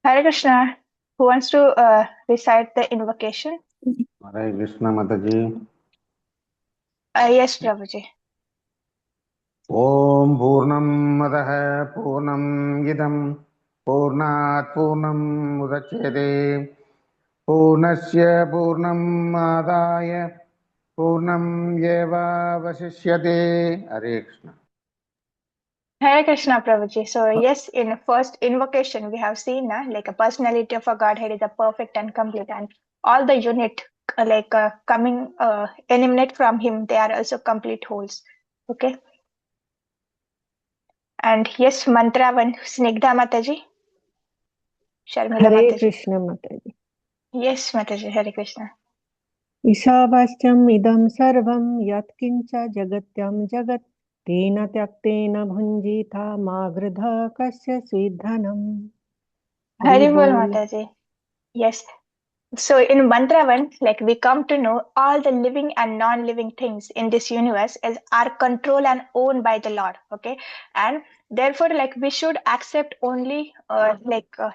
Hare Krishna. Who wants to recite the invocation? Hare Krishna Mataji. Yes, Prabhuji. Om Purnam Madaha Purnam Idam Purnat Purnam Udachyate Purnasya Purnam Adaya Purnam Yeva Vasishyate. Hare Krishna. Hare Krishna, Prabhuji. So, yes, in first invocation, we have seen like a personality of a Godhead is a perfect and complete, and all the unit coming emanate from him, they are also complete wholes. Okay. And yes, mantra one, Snigdha Mataji, Sharmila Hare Mataji. Krishna Mataji. Yes, Mataji, Hare Krishna. ईशावास्यम् इदं सर्वं यत्किञ्च जगत्यां जगत् तेन त्यक्तेन भुञ्जीथा मा गृधः कस्य स्विद्धनम्. Hari Bol Mataji. Yes. So in mantra one, like we come to know all the living and non-living things in this universe as are controlled and owned by the Lord. Okay, and therefore, like we should accept only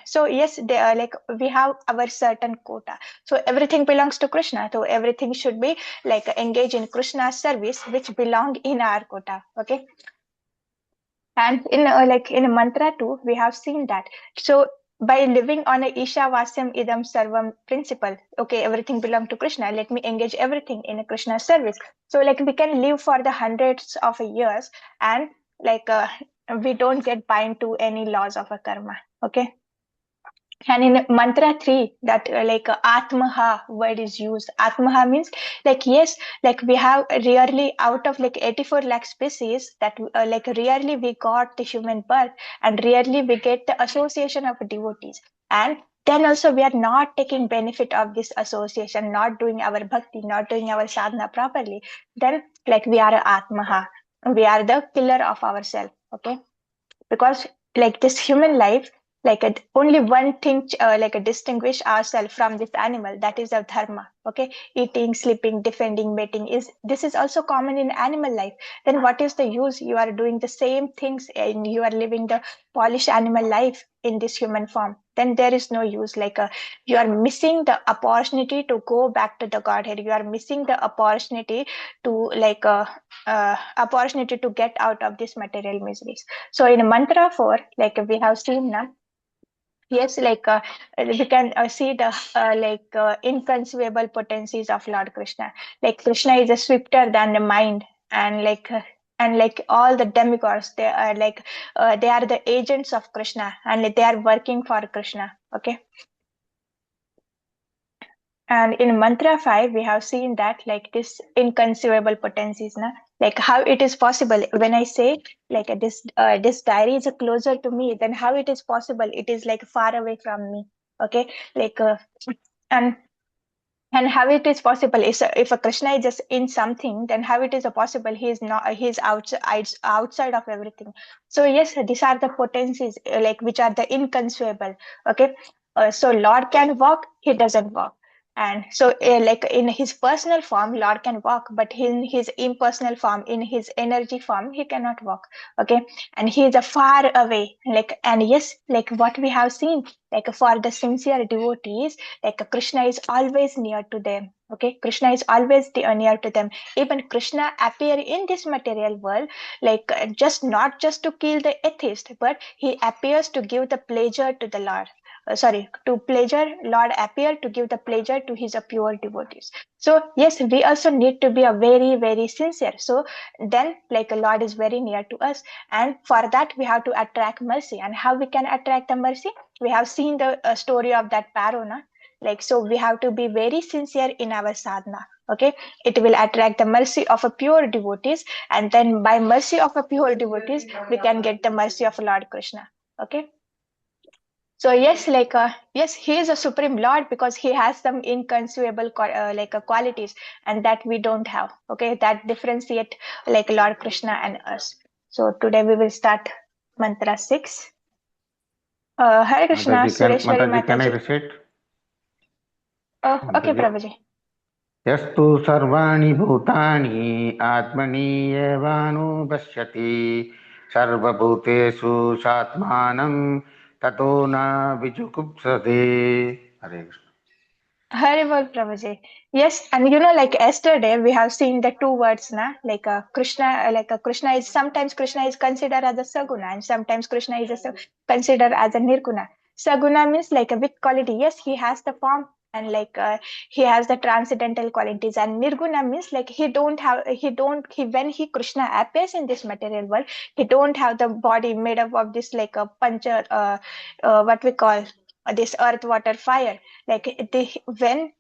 so yes, they are like we have our certain quota. So everything belongs to Krishna. So everything should be like engage in Krishna's service, which belong in our quota. Okay. And in in mantra 2, we have seen that. So by living on a Isha Vasyam Idam Sarvam principle, okay, everything belongs to Krishna. Let me engage everything in a Krishna service. So like we can live for the hundreds of years and like we don't get bind to any laws of a karma. Okay. And in mantra 3, that atmaha word is used. Atmaha means like yes, like we have rarely out of like 84 lakh species that like rarely we got the human birth, and rarely we get the association of devotees. And then also we are not taking benefit of this association, not doing our bhakti, not doing our sadhana properly. Then like we are a atmaha, we are the killer of ourselves. Okay, because like this human life, only one thing distinguish ourselves from this animal, that is our dharma. Okay, eating, sleeping, defending, mating, is this is also common in animal life. Then what is the use? You are doing the same things and you are living the polished animal life in this human form. Then there is no use. You are missing the opportunity to go back to the Godhead. You are missing the opportunity to opportunity to get out of this material miseries. So in mantra 4, like we have seen now, yes, we can see the inconceivable potencies of Lord Krishna. Like Krishna is a swifter than the mind, and like all the demigods, they are they are the agents of Krishna, and they are working for Krishna. Okay. And in mantra 5, we have seen that like this inconceivable potencies, na? Like how it is possible when I say this diary is closer to me, then how it is possible? It is like far away from me. Okay, like and and how it is possible is if a Krishna is just in something, then how it is possible he is not, he is outside of everything. So yes, these are the potencies like which are the inconceivable. Okay, so Lord can walk, he doesn't walk. And so like in his personal form Lord can walk, but in his impersonal form, in his energy form, he cannot walk. Okay, and he is a far away, like, and yes, like what we have seen, like for the sincere devotees, like Krishna is always near to them. Okay, Krishna is always near to them. Even Krishna appear in this material world, like just not just to kill the atheist, but he appears to give the pleasure to the Lord. To pleasure, Lord appear to give the pleasure to his pure devotees. So yes, we also need to be a very very sincere. So then like Lord is very near to us, and for that we have to attract mercy. And how we can attract the mercy? We have seen the story of that Parona. Like, so we have to be very sincere in our sadhana. Okay, it will attract the mercy of a pure devotees, and then by mercy of a pure devotees we can get the mercy of Lord Krishna. Okay, so yes, yes, he is a supreme Lord because he has some inconceivable qualities, and that we don't have. Okay, that differentiate like Lord Krishna and us. So today we will start mantra 6. Hare Krishna, Sureshwari Mataji, can I Mataji. recite? Okay, Mataji. Prabhuji. यस्तु सर्वाणि भूतानि आत्मनि एवानुपश्यति सर्वभूतेषु सात्मानं ततो न विजुगुप्सते. Hare Krishna. Hare Bol Prabhuji. Yes, and like yesterday we have seen the two words, na, like Krishna, Krishna is sometimes Krishna is considered as a Saguna, and sometimes Krishna is considered as a Nirguna. Saguna means like a with quality. Yes, he has the form and he has the transcendental qualities, and Nirguna means like he when he Krishna appears in this material world, he don't have the body made up of this like a pancha, what we call this earth, water, fire, like when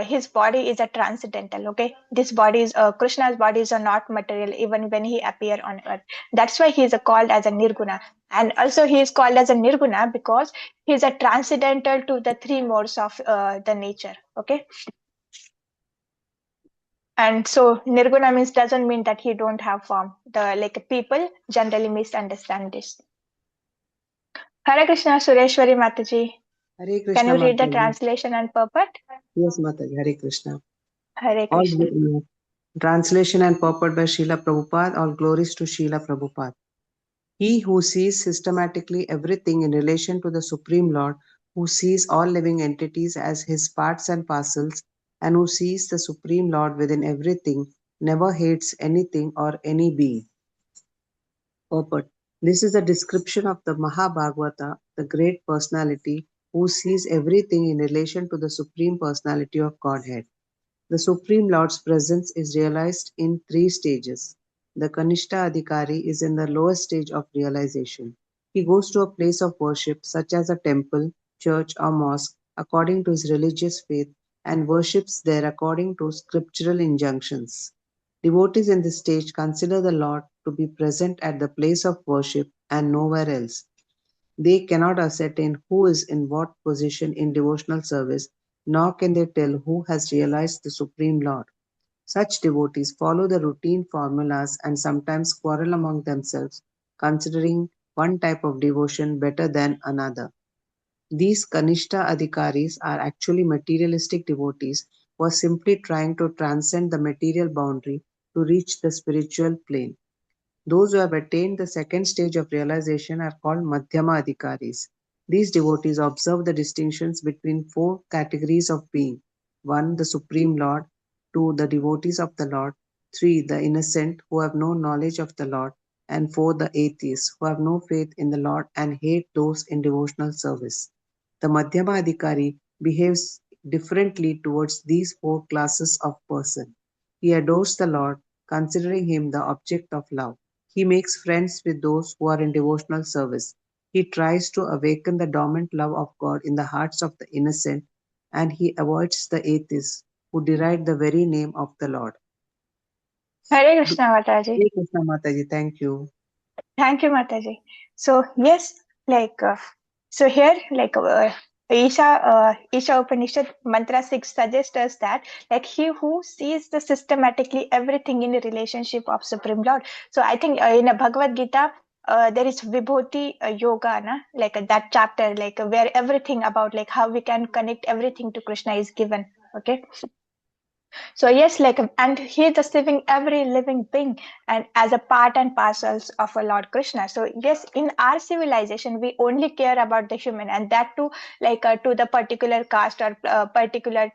his body is a transcendental. Okay, this body is Krishna's bodies are not material even when he appear on earth. That's why he is called as a Nirguna, and also he is called as a Nirguna because he is a transcendental to the three modes of the nature. Okay, and so Nirguna means doesn't mean that he don't have form. The like people generally misunderstand this. Hare Krishna, Sureshwari Mataji. Hare Can Krishna you read the Mataji. translation and purport? Yes, Mataji. Hare Krishna. Hare All Krishna. translation and purport by Srila Prabhupada. All glories to Srila Prabhupada. He who sees systematically everything in relation to the Supreme Lord, who sees all living entities as his parts and parcels, and who sees the Supreme Lord within everything, never hates anything or any being. Purport. This is a description of the Mahabhagavata, the great personality, who sees everything in relation to the Supreme Personality of Godhead. The Supreme Lord's presence is realized in three stages. The Kanishta Adhikari is in the lowest stage of realization. He goes to a place of worship, such as a temple, church, or mosque, according to his religious faith, and worships there according to scriptural injunctions. Devotees in this stage consider the Lord to be present at the place of worship and nowhere else. They cannot ascertain who is in what position in devotional service, nor can they tell who has realized the Supreme Lord. Such devotees follow the routine formulas and sometimes quarrel among themselves, considering one type of devotion better than another. These Kanishta Adhikaris are actually materialistic devotees who are simply trying to transcend the material boundary to reach the spiritual plane. Those who have attained the second stage of realization are called Madhyama Adhikaris. These devotees observe the distinctions between four categories of being: 1. The Supreme Lord; 2. The devotees of the Lord; 3. The innocent, who have no knowledge of the Lord; and 4. The atheists, who have no faith in the Lord and hate those in devotional service. The Madhyama Adhikari behaves differently towards these four classes of person. He adores the Lord, considering him the object of love. He makes friends with those who are in devotional service. He tries to awaken the dormant love of God in the hearts of the innocent, and he avoids the atheists who deride the very name of the Lord. Hare Krishna Mataji. Hare Krishna Mataji, thank you. Thank you, Mataji. So yes, so here Isha Upanishad mantra 6 suggests us that like he who sees the systematically everything in the relationship of Supreme Lord. So I think in a Bhagavad Gita there is Vibhuti Yoga, na? That chapter, where everything about like how we can connect everything to Krishna is given. Okay, so yes, and he is saving every living being and as a part and parcels of a Lord Krishna. So yes, in our civilization, we only care about the human, and that too, to the particular caste or particular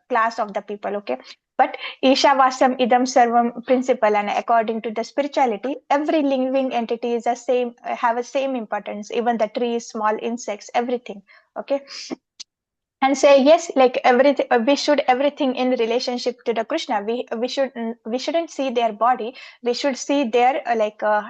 class of the people. Okay. But Isha Vasam Idam Sarvam principle, and according to the spirituality, every living entity is the same, have a same importance, even the trees, small insects, everything. Okay, and say yes, like everything we should everything in relationship to the Krishna. We shouldn't see their body, we should see their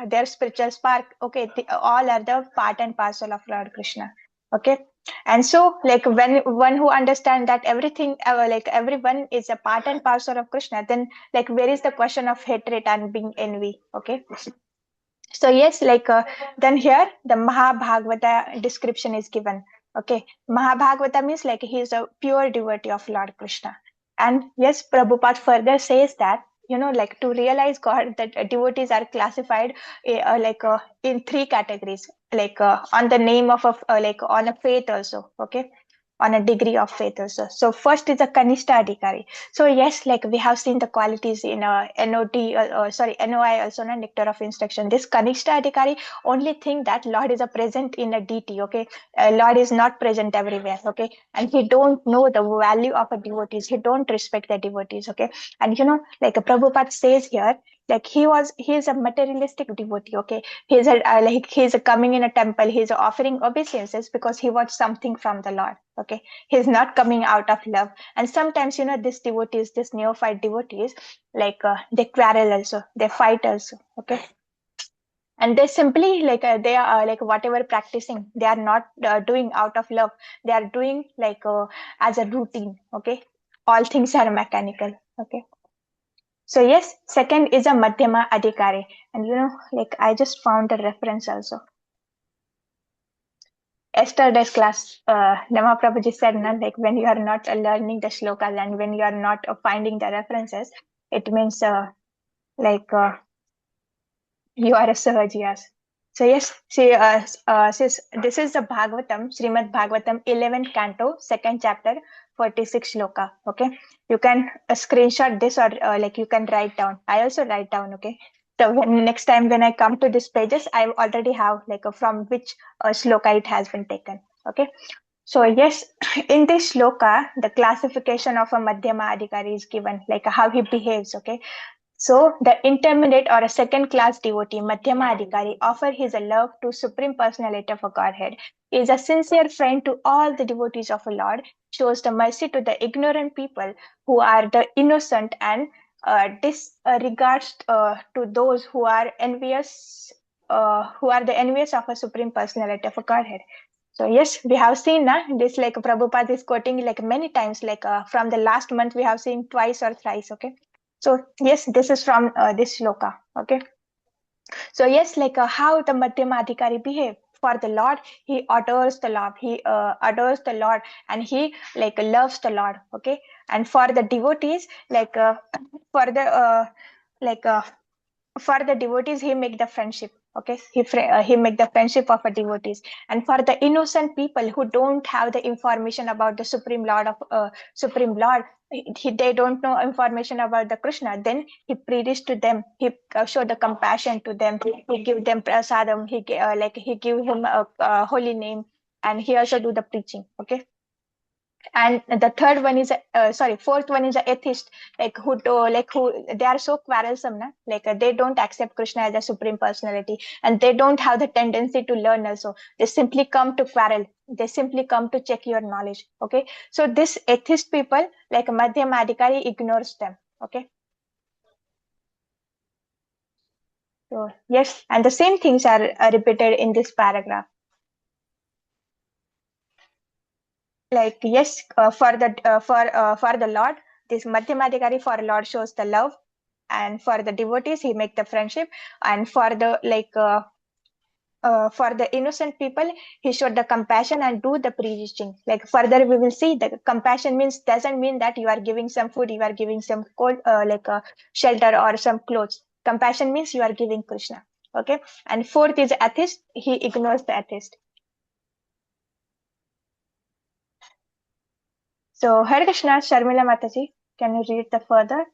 their spiritual spark. Okay, all are the part and parcel of Lord Krishna. Okay, and so like when one who understand that everything like everyone is a part and parcel of Krishna, then like where is the question of hatred and being envy? Okay, so yes, then here the Mahabhagavata description is given. Okay, Mahabhagavata means like he is a pure devotee of Lord Krishna. And yes, Prabhupada further says that like to realize God, that devotees are classified in three categories, on the name of a on a faith also. Okay, on a degree of faith also. So first is a Kanishta Adhikari. So yes, like we have seen the qualities in NOI also, nectar of instruction. This Kanishta Adhikari only think that Lord is a present in a deity, okay? Lord is not present everywhere, okay? And he don't know the value of a devotees. He don't respect the devotees, okay? And like Prabhupada says here, like he is a materialistic devotee, okay? He's coming in a temple, he's offering obeisances because he wants something from the Lord, okay? He's not coming out of love. And sometimes these devotees, this neophyte devotees, like they quarrel also, they fight also, okay? And they simply they are like whatever practicing, they are not doing out of love, they are doing like as a routine, okay? All things are mechanical, okay? So yes, second is a Madhyama Adhikari. And like I just found a reference also. Yesterday's class, Nama Prabhuji said, like when you are not learning the shlokas and when you are not finding the references, it means like you are a Sahajiyas. So yes, this is the Bhagavatam, Srimad Bhagavatam, 11th canto, 2nd chapter, 46 shloka. Okay, you can screenshot this or like you can write down. I also write down. Okay, so next time when I come to these pages, I already have like from which shloka it has been taken. Okay. So yes, in this shloka, the classification of a Madhyama Adhikari is given, like how he behaves. Okay, so the intermediate or a second class devotee, Madhyama Adhikari, offer his love to Supreme Personality of a Godhead, is a sincere friend to all the devotees of a Lord, shows the mercy to the ignorant people who are the innocent, and disregards to those who are envious, who are the envious of a Supreme Personality of a Godhead. So yes, we have seen this, like Prabhupada is quoting like many times, like from the last month we have seen twice or thrice. Okay, so yes, this is from this shloka. Okay, so yes, like how the Madhyama Adhikari behave for the Lord, he adores the Lord, he adores the Lord, and he like loves the Lord. Okay, and for the devotees, like for the like for the devotees, he make the friendship. Okay, he make the friendship of a devotees. And for the innocent people who don't have the information about the Supreme Lord, they don't know information about the Krishna, then he preaches to them, he show the compassion to them, he give them prasadam, he give him a holy name, and he also do the preaching. Okay, and the third one is fourth one is a atheist, like who they are so quarrelsome, like they don't accept Krishna as a Supreme Personality, and they don't have the tendency to learn also. They simply come to quarrel, they simply come to check your knowledge. Okay, so this atheist people, like Madhyama Adhikari, ignores them. Okay, so yes, and the same things are repeated in this paragraph. Like yes, for the Lord, this Madhyama Adhikari for Lord shows the love, and for the devotees he make the friendship, and for the for the innocent people he showed the compassion and do the preaching. Like further we will see that compassion means doesn't mean that you are giving some food, you are giving some cold shelter or some clothes. Compassion means you are giving Krishna. Okay, and fourth is atheist, he ignores the atheist. So Hare Krishna, Sharmila Mataji, can you read the further?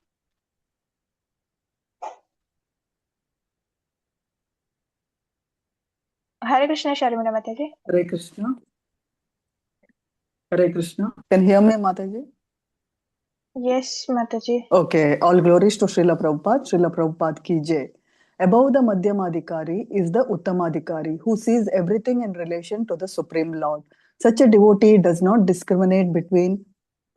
Hare Krishna, Sharmila Mataji. Hare Krishna. Hare Krishna. Can you hear me, Mataji? Yes, Mataji. Okay. All glories to Srila Prabhupada. Srila Prabhupada ki jai. Above the Madhyamadhikari is the Uttamadhikari, who sees everything in relation to the Supreme Lord. Such a devotee does not discriminate between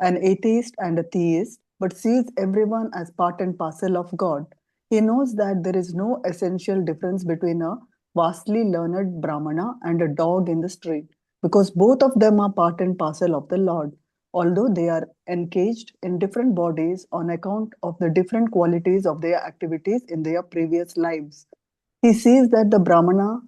an atheist and a theist, but sees everyone as part and parcel of God. He knows that there is no essential difference between a vastly learned Brahmana and a dog in the street, because both of them are part and parcel of the Lord, although they are encaged in different bodies on account of the different qualities of their activities in their previous lives. He sees that the Brahmana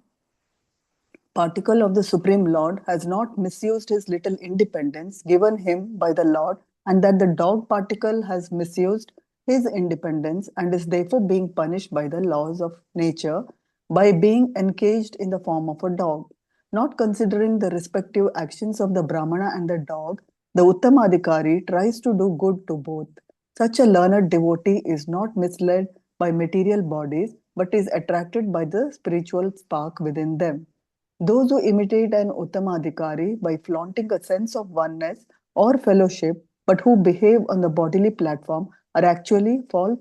particle of the Supreme Lord has not misused his little independence given him by the Lord, and that the dog particle has misused his independence and is therefore being punished by the laws of nature by being encaged in the form of a dog. Not considering the respective actions of the Brahmana and the dog, the Uttamadhikari tries to do good to both. Such a learned devotee is not misled by material bodies but is attracted by the spiritual spark within them. Those who imitate an Uttamadhikari by flaunting a sense of oneness or fellowship but who behave on the bodily platform are actually false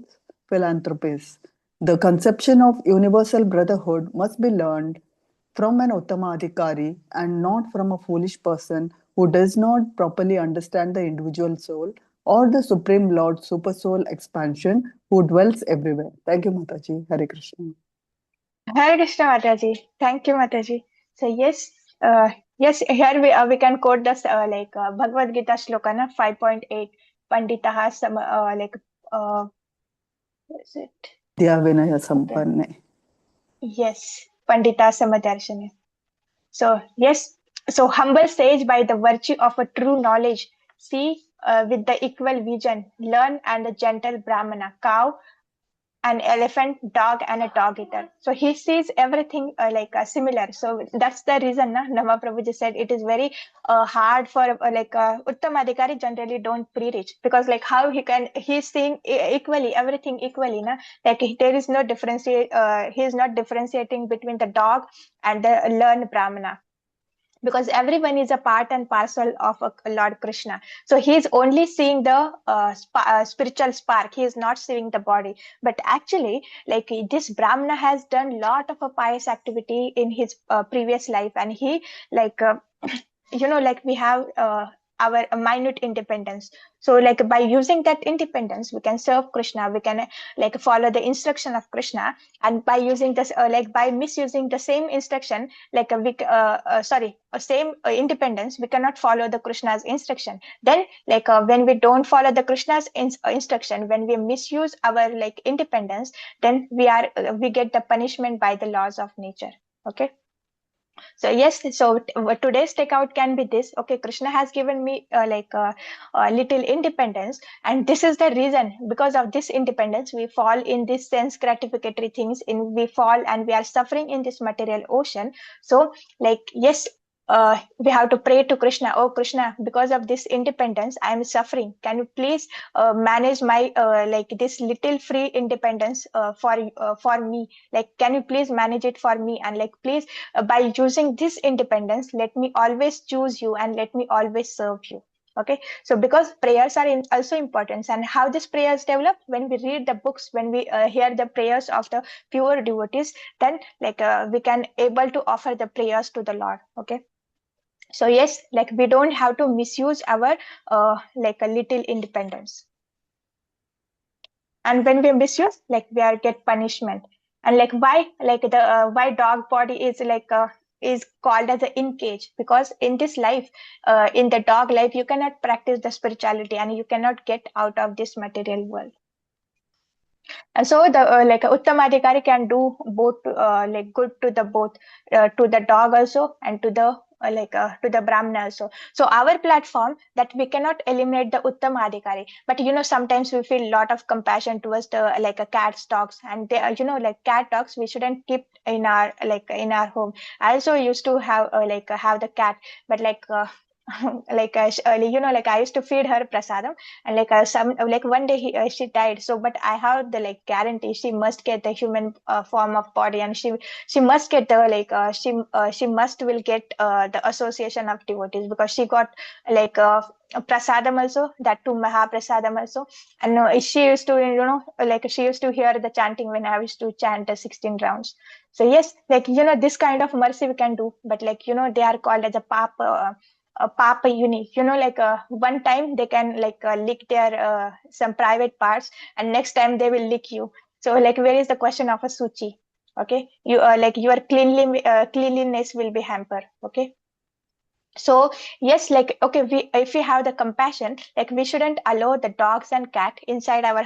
philanthropists. The conception of universal brotherhood must be learned from an Uttamadhikari and not from a foolish person who does not properly understand the individual soul or the Supreme Lord Super Soul expansion who dwells everywhere. Thank you, Mataji. Hare Krishna. Hare Krishna, Mataji. Thank you, Mataji. So yes, yes, here we can quote this Bhagavad Gita shloka na 5.8. Panditaha is it? Vidya Vinaya Sampanne. Yes, Pandita Samadarshane. So yes, so humble sage by the virtue of a true knowledge, see with the equal vision, learn and a gentle Brahmana, cow, an elephant, dog, and a dog eater. So he sees everything similar. So that's the reason Nama Prabhuji said it is very hard for Uttam Adhikari generally don't preach, because like how he's seeing equally everything equally like there is no he is not differentiating between the dog and the learned Brahmana, because everyone is a part and parcel of Lord Krishna. So he is only seeing the spiritual spark. He is not seeing the body. But actually, like this Brahmana has done lot of a pious activity in his previous life, and he like like we have our minute independence. So like by using that independence, we can serve Krishna, we can like follow the instruction of Krishna. And by using this by misusing the same instruction, like same independence, we cannot follow the Krishna's instruction. Then like when we don't follow the Krishna's instruction, when we misuse our like independence, then we get the punishment by the laws of nature. Okay. So yes, so today's takeout can be this. Okay, Krishna has given me a little independence, and this is the reason. Because of this independence, we fall in this sense gratificatory things. We fall and we are suffering in this material ocean. So like yes, we have to pray to Krishna. Oh Krishna, because of this independence, I am suffering. Can you please manage my like this little free independence for me? Like, can you please manage it for me? And like, please by using this independence, let me always choose you and let me always serve you. Okay, so because prayers are also important, and how these prayers develop, when we read the books, when we hear the prayers of the pure devotees, then like we can able to offer the prayers to the Lord. Okay, so yes, like we don't have to misuse our like a little independence. And when we misuse, like we are get punishment. And like why dog body is is called as a in cage, because in this life, in the dog life, you cannot practice the spirituality and you cannot get out of this material world. And so the like Uttamadhikari can do both like good to the both to the dog also and to the to the Brahmana also. So our platform, that we cannot eliminate the Uttamadhikari, but sometimes we feel a lot of compassion towards the like a cats, dogs, and they like cat, dogs we shouldn't keep in our in our home. I also used to have have the cat, but like I used to feed her prasadam, and some like one day she died. So but I have the like guarantee she must get the human form of body, and she must get the she must will get the association of devotees, because she got like prasadam also, that too mahaprasadam also. And she used to like she used to hear the chanting when I used to chant the 16 rounds. So yes, like this kind of mercy we can do, but like they are called as a papa uni, like one time they can like lick their some private parts, and next time they will lick you. So like where is the question of a suchi? Okay, you like your cleanliness will be hampered. Okay, so yes, like okay, if we have the compassion, like we shouldn't allow the dogs and cat inside our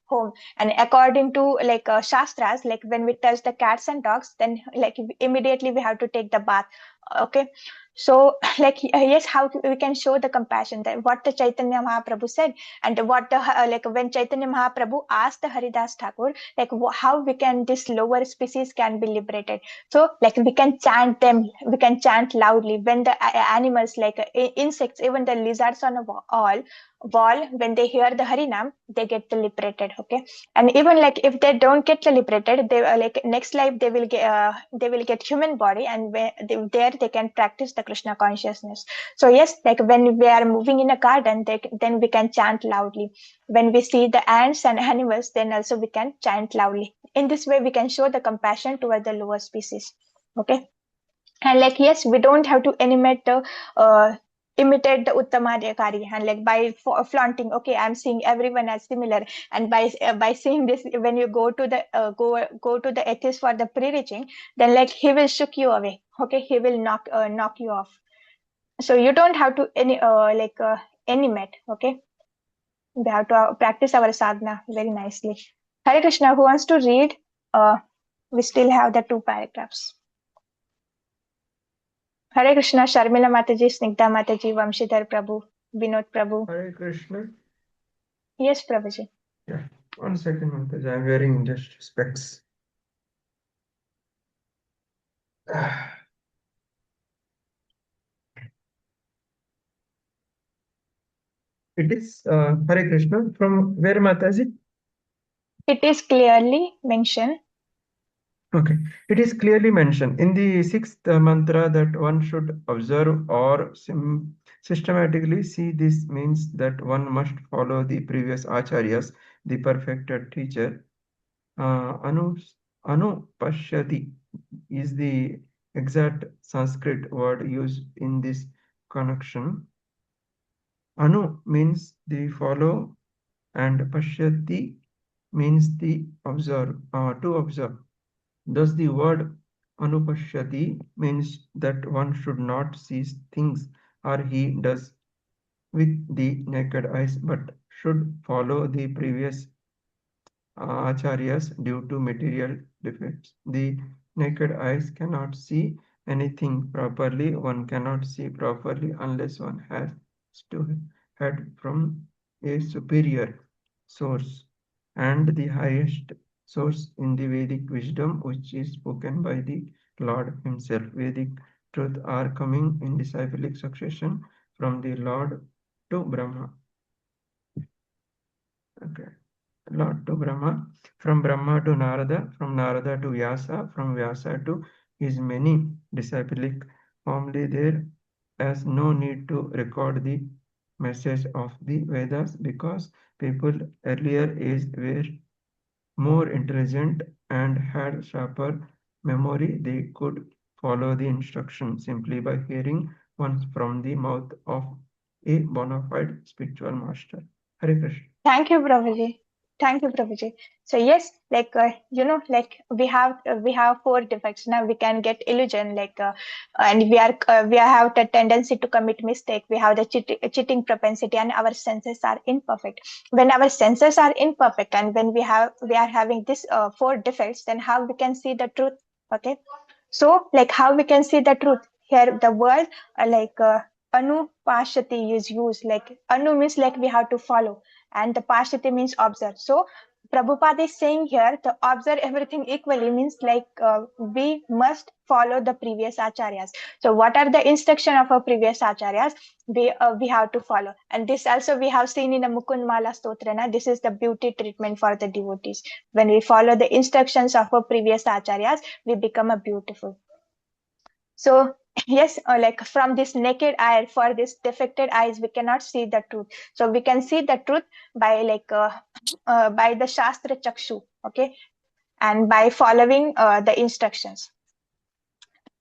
home. And according to like shastras, like when we touch the cats and dogs, then like immediately we have to take the bath. Okay, So, like, yes, how we can show the compassion, that what the Chaitanya Mahaprabhu said, and what the like when Chaitanya Mahaprabhu asked the Haridas Thakur, like how we can, this lower species can be liberated. So, like, we can chant them, we can chant loudly when the animals, like insects, even the lizards on a wall, when they hear the Harinam, they get liberated. Okay, and even like if they don't get liberated, they like next life they will get human body, and there they can practice the Krishna consciousness. So yes, like when we are moving in a garden, then we can chant loudly. When we see the ants and animals, then also we can chant loudly. In this way we can show the compassion toward the lower species. Okay, and like yes, we don't have to imitate the uttamadhikari, and like by flaunting, okay, I'm seeing everyone as similar, and by seeing this, when you go to the go to the atheist for the preaching, then like he will shook you away. Okay, he will knock you off. So you don't have to animate. Okay, we have to practice our sadhana very nicely. Hare Krishna. Who wants to read? We still have the 2 paragraphs. Hare Krishna, Sharmila Mataji, Snigdha Mataji, Vamshidhar Prabhu, Vinod Prabhu. Hare Krishna. Yes, Prabhuji. Yeah, 1 second, Mataji. I'm wearing just specs. It is Hare Krishna. From where, Mataji? It is clearly mentioned. Okay, it is clearly mentioned in the 6th mantra that one should observe or systematically see. This means that one must follow the previous acharyas, the perfected teacher. Anupashyati is the exact Sanskrit word used in this connection. Anu means the follow, and pashyati means the observe, to observe. Thus, the word anupashyati means that one should not see things or he does with the naked eyes, but should follow the previous acharyas due to material defects. The naked eyes cannot see anything properly. One cannot see properly unless one has to head from a superior source and the highest source in the Vedic wisdom, which is spoken by the Lord himself. Vedic truth are coming in disciplic succession from the Lord to Brahma. Okay. Lord to Brahma, from Brahma to Narada, from Narada to Vyasa, from Vyasa to his many disciplic family. There is no need to record the message of the Vedas because people earlier age were more intelligent and had sharper memory. They could follow the instruction simply by hearing once from the mouth of a bona fide spiritual master. Hare Krishna. Thank you, Prabhuji. Thank you, Prabhuji. So yes, like like we have 4 defects. Now we can get illusion, and we have the tendency to commit mistake. We have the cheating propensity, and our senses are imperfect. When our senses are imperfect, and when we are having this 4 defects, then how we can see the truth? Okay, so like how we can see the truth here? The word anu pashati is used. Like anu means like we have to follow, and the pashati means observe. So Prabhupada is saying here to observe everything equally means we must follow the previous acharyas. So what are the instruction of our previous acharyas? We have to follow, and this also we have seen in the Mukund Mala Stotrana. This is the beauty treatment for the devotees. When we follow the instructions of our previous acharyas, we become a beautiful. So yes, like from this naked eye, for this defected eyes, we cannot see the truth. So we can see the truth by by the Shastra Chakshu, okay, and by following the instructions.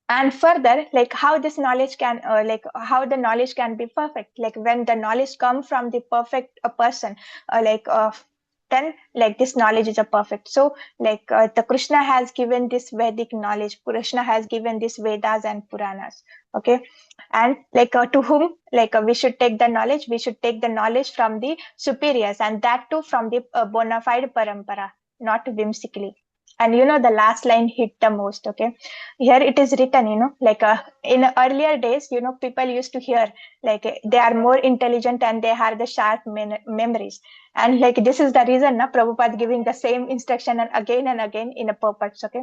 And further, like how this knowledge can how the knowledge can be perfect, like when the knowledge comes from the perfect person, then like this knowledge is a perfect. So the Krishna has given this Vedic knowledge, Krishna has given this Vedas and Puranas, okay, and to whom we should take the knowledge? We should take the knowledge from the superiors, and that too from the bona fide parampara, not whimsically. And the last line hit the most. Okay, here it is written, like in earlier days, people used to hear like they are more intelligent and they have the sharp memories, and like this is the reason Prabhupada giving the same instruction and again in a purpose. Okay,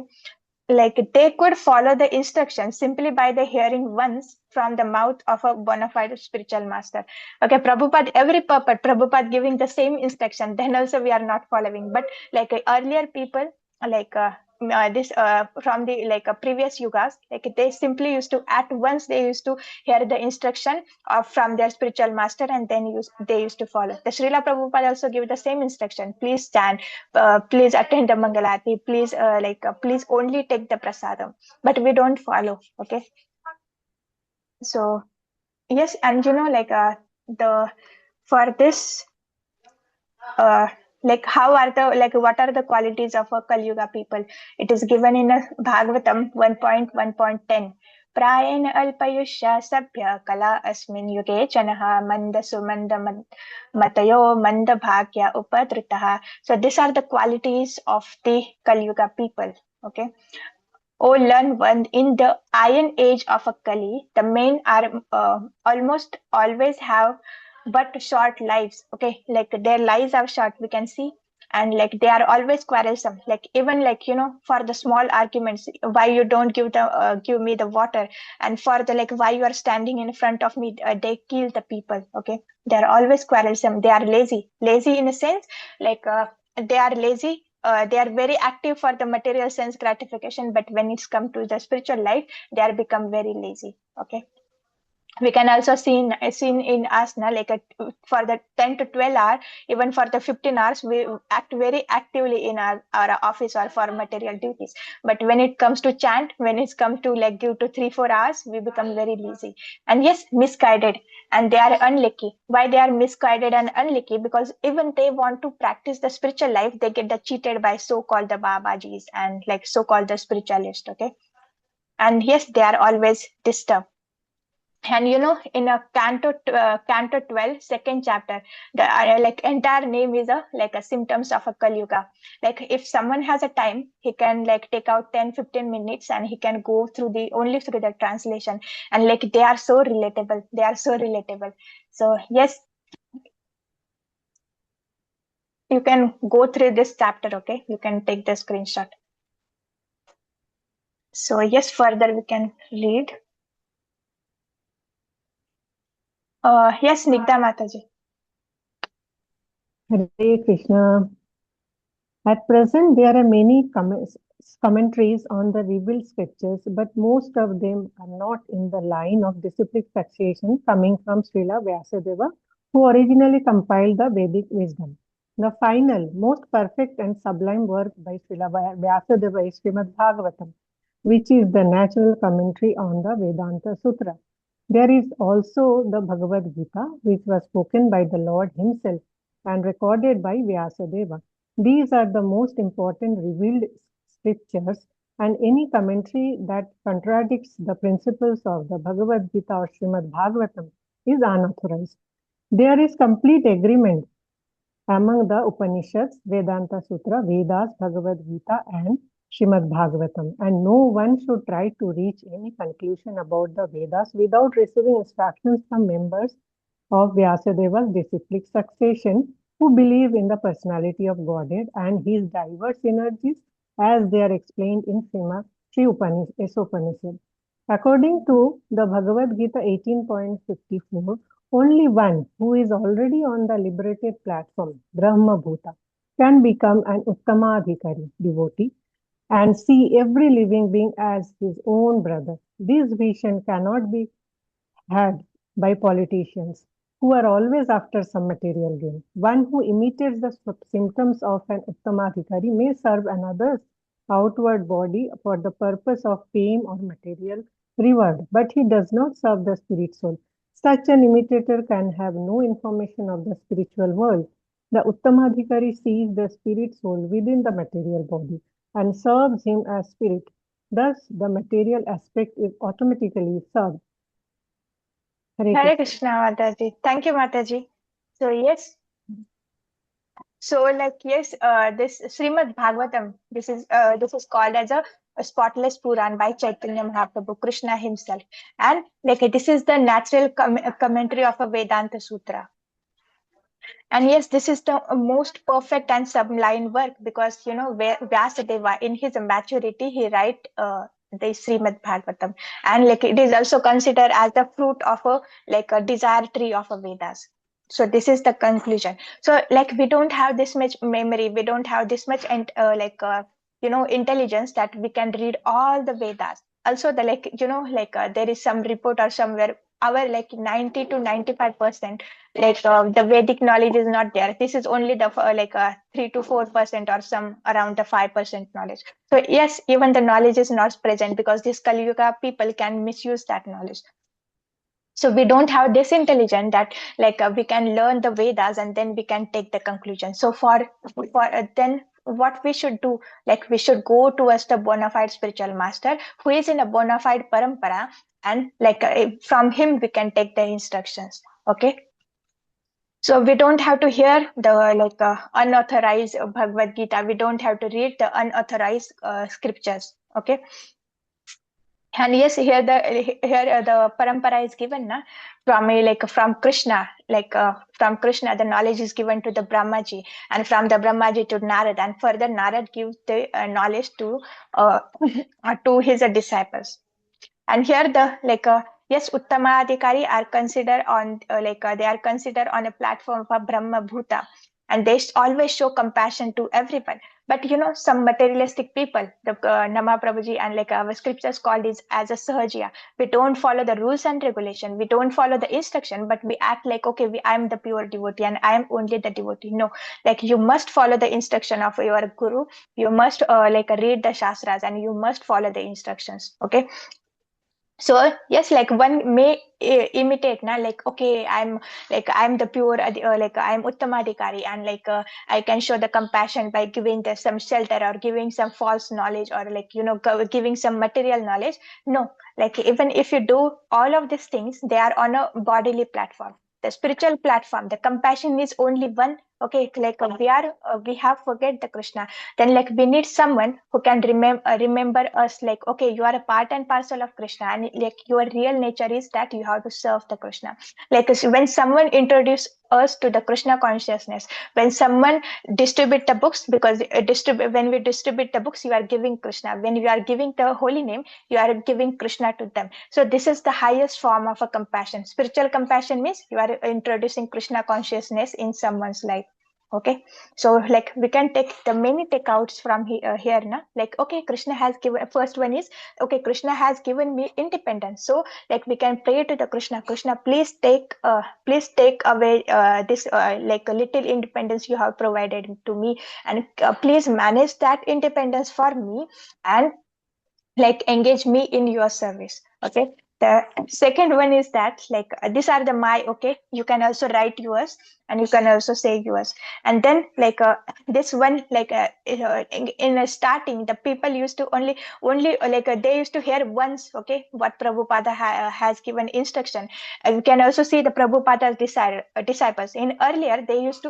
like they could follow the instructions simply by the hearing once from the mouth of a bona fide spiritual master. Okay, Prabhupada, every purport, Prabhupada giving the same instruction, then also we are not following. But like earlier people, like this from the like previous yugas, like they simply used to at once they used to hear the instruction from their spiritual master, and then they used to follow. The Srila Prabhupada also give the same instruction: please stand, please attend the Mangalati, please please only take the prasadam. But we don't follow. Okay, so yes, and like the for this like how are the like what are the qualities of a Kali Yuga people? It is given in a Bhagavatam 1.1.10. Prayena alpayusha sabhya kala asmin yuge chanaha manda sumanda matayo manda bhagya upadritaha. So these are the qualities of the Kali Yuga people. Okay. Oh, learn one. In the iron age of a Kali, the men are almost always have but short lives. Okay, like their lives are short, we can see, and like they are always quarrelsome. Like even like for the small arguments, why you don't give me the water, and for the like why you are standing in front of me, they kill the people. Okay, they are always quarrelsome. They are lazy in a sense, like they are lazy, they are very active for the material sense gratification, but when it's come to the spiritual life, they are become very lazy. Okay, we can also seen in asana like for the 10 to 12 hour, even for the 15 hours, we act very actively in our office or for material duties. But when it comes to chant, when it's come to like give to 3-4 hours, we become very lazy, and yes, misguided, and they are unlucky. Why they are misguided and unlucky? Because even they want to practice the spiritual life, they get the cheated by so-called the babajis and like so-called the spiritualist. Okay, and yes, they are always disturbed. And in a canto 12 second chapter, the like entire name is a symptoms of a Kali Yuga. Like if someone has a time, he can like take out 10-15 minutes and he can go through the translation, and like they are so relatable. So yes, you can go through this chapter. Okay, you can take the screenshot. So yes, further we can read. Yes, Nigda Mataji. Hare Krishna. At present, there are many commentaries on the revealed scriptures, but most of them are not in the line of disciplic taxation coming from Srila Vyasadeva, who originally compiled the Vedic wisdom. The final, most perfect and sublime work by Srila Vyasadeva is Srimad Bhagavatam, which is the natural commentary on the Vedanta Sutra. There is also the Bhagavad Gita, which was spoken by the Lord himself and recorded by Vyasadeva. These are the most important revealed scriptures, and any commentary that contradicts the principles of the Bhagavad Gita or Srimad Bhagavatam is unauthorized. There is complete agreement among the Upanishads, Vedanta Sutra, Vedas, Bhagavad Gita, and Srimad Bhagavatam, and no one should try to reach any conclusion about the Vedas without receiving instructions from members of Vyasadeva's disciplic succession who believe in the personality of Godhead and his diverse energies as they are explained in Sri Upanishad. According to the Bhagavad Gita 18.54, only one who is already on the liberated platform, Brahma Bhuta, can become an Uttamadhikari devotee and see every living being as his own brother. This vision cannot be had by politicians who are always after some material gain. One who imitates the symptoms of an Uttamadhikari may serve another's outward body for the purpose of fame or material reward, but he does not serve the spirit soul. Such an imitator can have no information of the spiritual world. The Uttamadhikari sees the spirit soul within the material body and serves him as spirit. Thus, the material aspect is automatically served. Hare Hare Krishna. Krishna, Mataji. Thank you, Mataji. So yes, So like yes, this Srimad Bhagavatam, this is called as a spotless Puran by Chaitanya Mahaprabhu, Krishna himself, and like this is the natural commentary of a Vedanta Sutra. And yes, this is the most perfect and sublime work because Vyasadeva in his maturity he write the Srimad Bhagavatam, and like it is also considered as the fruit of a desire tree of a Vedas. So this is the conclusion. So like we don't have this much memory, we don't have this much and intelligence that we can read all the Vedas. Also the there is some report or somewhere our like 90 to 95% the Vedic knowledge is not there. This is only the 3 to 4% or some around the 5% knowledge. So yes, even the knowledge is not present because this Kali Yuga people can misuse that knowledge. So we don't have this intelligence that we can learn the Vedas and then we can take the conclusion. So for then what we should do, like we should go towards the bona fide spiritual master who is in a bona fide parampara, and from him we can take the instructions. Okay. So we don't have to hear the unauthorized Bhagavad Gita. We don't have to read the unauthorized scriptures. Okay. And yes, here the parampara is given from Krishna, from Krishna the knowledge is given to the Brahmaji, and from the Brahmaji to Narad, and further Narad gives the knowledge to his disciples. And here the yes, Uttamadhikari are considered on they are considered on a platform for Brahma Bhuta, and they always show compassion to everyone. But some materialistic people, the Nama Prabhuji and our scriptures called is as a Sahajiya. We don't follow the rules and regulation. We don't follow the instruction, but we act like okay, I am the pure devotee and I am only the devotee. No, you must follow the instruction of your guru. You must read the shastras and you must follow the instructions. Okay. So yes, one may imitate na okay, I'm the pure I'm uttamadhikari, and I can show the compassion by giving them some shelter or giving some false knowledge or giving some material knowledge. No, even if you do all of these things, they are on a bodily platform. The spiritual platform, the compassion is only one. Okay, we have forget the Krishna, then we need someone who can remember us, okay, you are a part and parcel of Krishna, and your real nature is that you have to serve the Krishna. When someone introduce us to the Krishna consciousness, when someone distribute the books, because when we distribute the books, you are giving Krishna. When you are giving the holy name, you are giving Krishna to them. So this is the highest form of a compassion. Spiritual compassion means you are introducing Krishna consciousness in someone's life. Okay, so we can take the many takeouts from here na, okay, Krishna has given, first one is okay, Krishna has given me independence, so we can pray to the Krishna, please take away this a little independence you have provided to me, and please manage that independence for me, and engage me in your service. Okay, the second one is that these are the my, okay, you can also write yours and you can also say yours. And then this one in a starting, the people used to only they used to hear once, okay, what Prabhupada has given instruction. And you can also see the Prabhupada's disciples in earlier, they used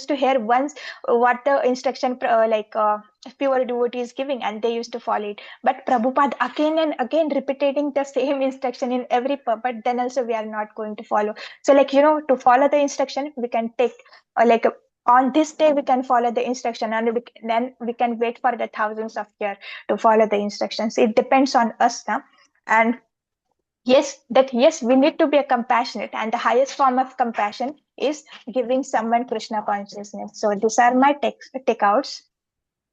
to hear once what the instruction pure devotee is giving, and they used to follow it. But Prabhupada again and again repeating the same instruction in every but then also we are not going to follow. So to follow the instruction, we can take on this day we can follow the instruction, and then we can wait for the thousands of years to follow the instructions. It depends on us now. And yes, we need to be a compassionate, and the highest form of compassion is giving someone Krishna consciousness. So these are my takeouts.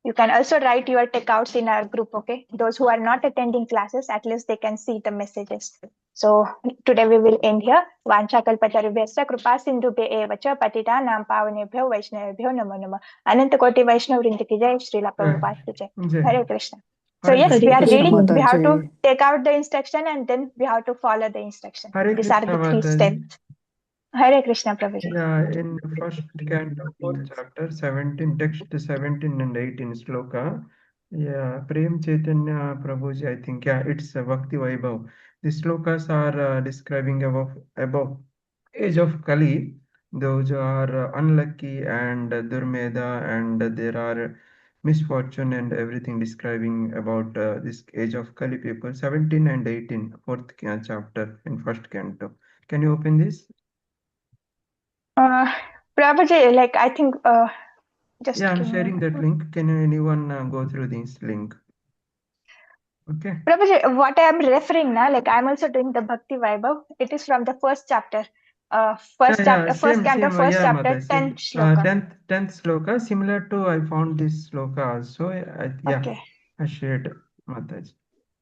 You can also write your takeouts in our group, okay? Those who are not attending classes, at least they can see the messages. So today we will end here. Vanchakalpatarubhyasya kripa sindhubhya eva cha patitanam pavanebhyo vaishnavebhyo namo namo. Ananta koti vaishnav vrinda ki jai, Srila Prabhupada ki jai. Jai. Hare Krishna. So Hare yes, we are Krishna reading. We have to Mataji. take out the instruction and then we have to follow the instruction. Hare These are Krishna the three Mataji. steps. Hare Krishna Prabhuji. Yeah, in first canto, fourth chapter, 17, text 17 and 18 sloka. Yeah, Prem Chaitanya Prabhuji, I think. Yeah, it's Bhakti Vaibhav. The slokas are describing above age of Kali. those who are unlucky and durmeda, and there are misfortune and everything describing about this age of Kali people. 17 and 18, fourth chapter in first canto. Can you open this? Prabhuji, like I think just Yeah, I'm give me sharing that link. Can anyone go through this link? Okay. Prabhuji, what I am referring now, like I'm also doing the Bhakti Vaibhav. It is from the first chapter, first chapter, first canto, first Yeah, chapter, Mata, 10th same. shloka. 10th sloka, similar to I found this sloka also. Yeah, Okay. I shared, Mataji.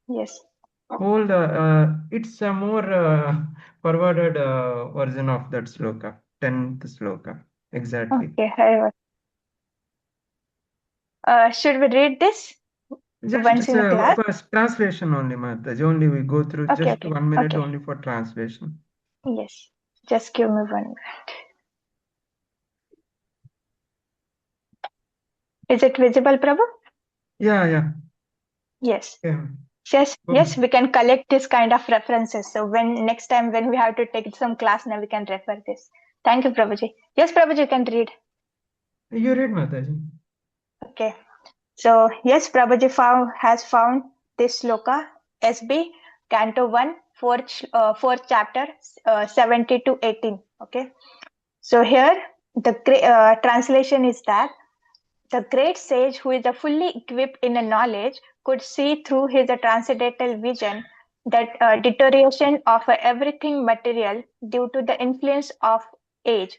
Yes. Hold, it's a more forwarded version of that sloka, 10th sloka, exactly. Okay. Should we read this once in the class? First translation only, Mataji. Only we go through Okay. just 1 minute Okay. only for translation. Yes. Just give me 1 minute. Is it visible, Prabhu? Yeah. Yes. Yeah. Yes, Oh. yes, we can collect this kind of references. So when next time when we have to take some class, now we can refer this. Thank you, Prabhuji. Yes, Prabhuji, you can read. You read, Mataji. Okay. So yes, Prabhuji has found this sloka, SB, Canto 1, fourth chapter, 70 to 18. Okay. So here the translation is that the great sage who is fully equipped in a knowledge could see through his transcendental vision that deterioration of everything material due to the influence of age.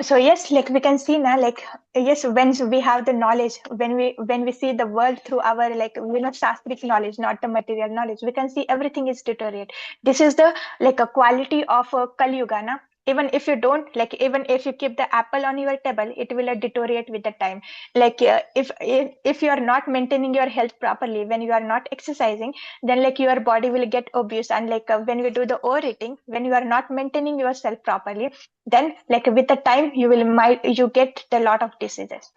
So yes, like we can see now, like yes, when we have the knowledge, when we see the world through our shastric knowledge, not the material knowledge, we can see everything is deteriorate. This is the like a quality of a Kali Yuga, na? Even if you don't like, even if you keep the apple on your table, it will deteriorate with the time. Like if you are not maintaining your health properly, when you are not exercising, then like your body will get obese. And like when we do the overeating, when you are not maintaining yourself properly, then like with the time you get a lot of diseases.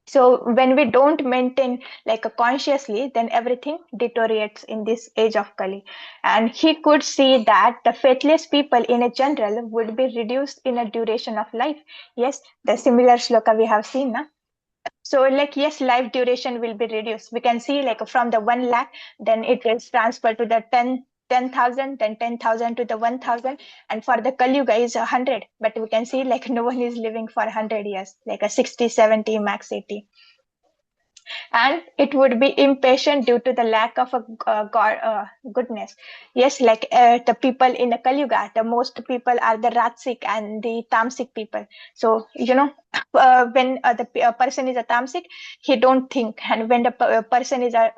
So when we don't maintain like consciously, then everything deteriorates in this age of Kali. And he could see that the faithless people in a general would be reduced in a duration of life. Yes, the similar shloka we have seen, na? So like yes, life duration will be reduced. We can see like from the 1 lakh, then it is transferred to the 10,000, then 10,000 to the 1,000, and for the Kali Yuga is 100. But we can see like no one is living for 100 years, like a 60, 70, max 80. And it would be impatient due to the lack of a goodness. Yes, like the people in the Kali Yuga, the most people are the Ratsik and the Tamsik people. So when the person is a Tamsik, he don't think, and when the person is a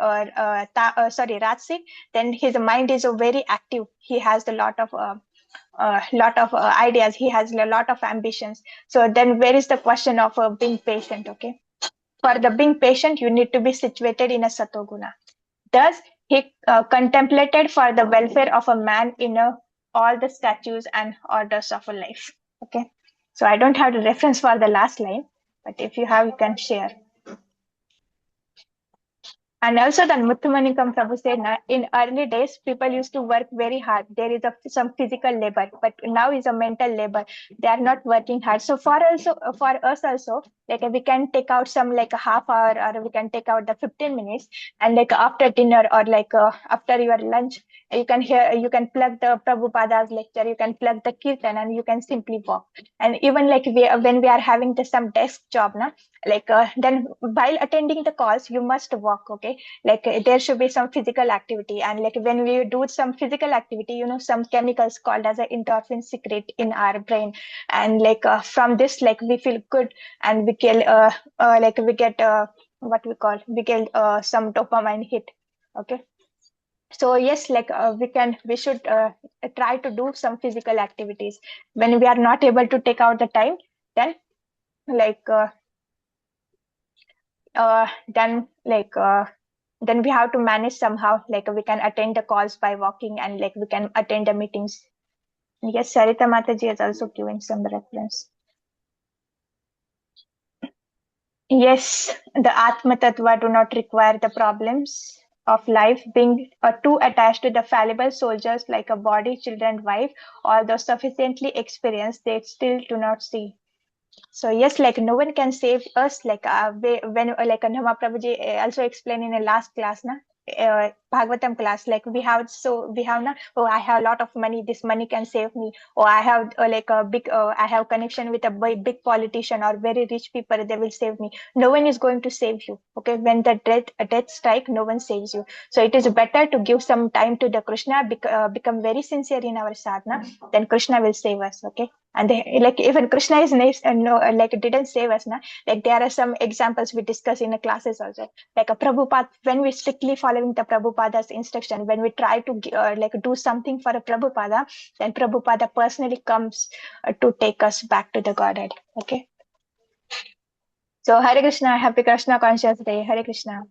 Ratsik, then his mind is very active. He has a lot of ideas. He has a lot of ambitions. So then, where is the question of being patient? Okay. For the being patient, you need to be situated in a satoguna. Thus, he contemplated for the welfare of a man in all the statutes and orders of a life. Okay. So I don't have the reference for the last line, but if you have, you can share. And also, the Muthumanikam Prabhu said, in early days, people used to work very hard. There is some physical labor, but now is a mental labor. They are not working hard. So for us also, like we can take out some like a half hour, or we can take out the 15 minutes, and like after dinner or like after your lunch, you can plug the Prabhupada's lecture, you can plug the kirtan, and you can simply walk. And even like when we are having some desk job, like then while attending the calls, you must walk. Okay, like there should be some physical activity. And like when we do some physical activity, some chemicals called as a endorphin secrete in our brain, and like from this, like we feel good, and we get what we get some dopamine hit. Okay, so yes, like we should try to do some physical activities. When we are not able to take out the time, then like then we have to manage somehow. Like we can attend the calls by walking, and like we can attend the meetings. Yes, Sarita Mataji has also given some reference. Yes, the Atma Tattva do not require the problems. of life being too attached to the fallible soldiers like a body, children, wife, although sufficiently experienced, they still do not see. So yes, like no one can save us. Like when like Nama Prabhuji also explained in the last class, na Bhagavatam class. Like we have na. Oh, I have a lot of money. This money can save me. Or I have like a big. I have connection with a big politician or very rich people. They will save me. No one is going to save you. Okay, when the death strike, no one saves you. So it is better to give some time to the Krishna. Become very sincere in our sadhana. Then Krishna will save us. Okay. And they, like even Krishna is nice and no, like didn't save us na. Like there are some examples we discuss in the classes also, like a Prabhupada. When we strictly following the Prabhupada's instruction, when we try to like do something for a Prabhupada, then Prabhupada personally comes to take us back to the Godhead. Okay, so Hare Krishna, happy Krishna conscious day. Hare Krishna.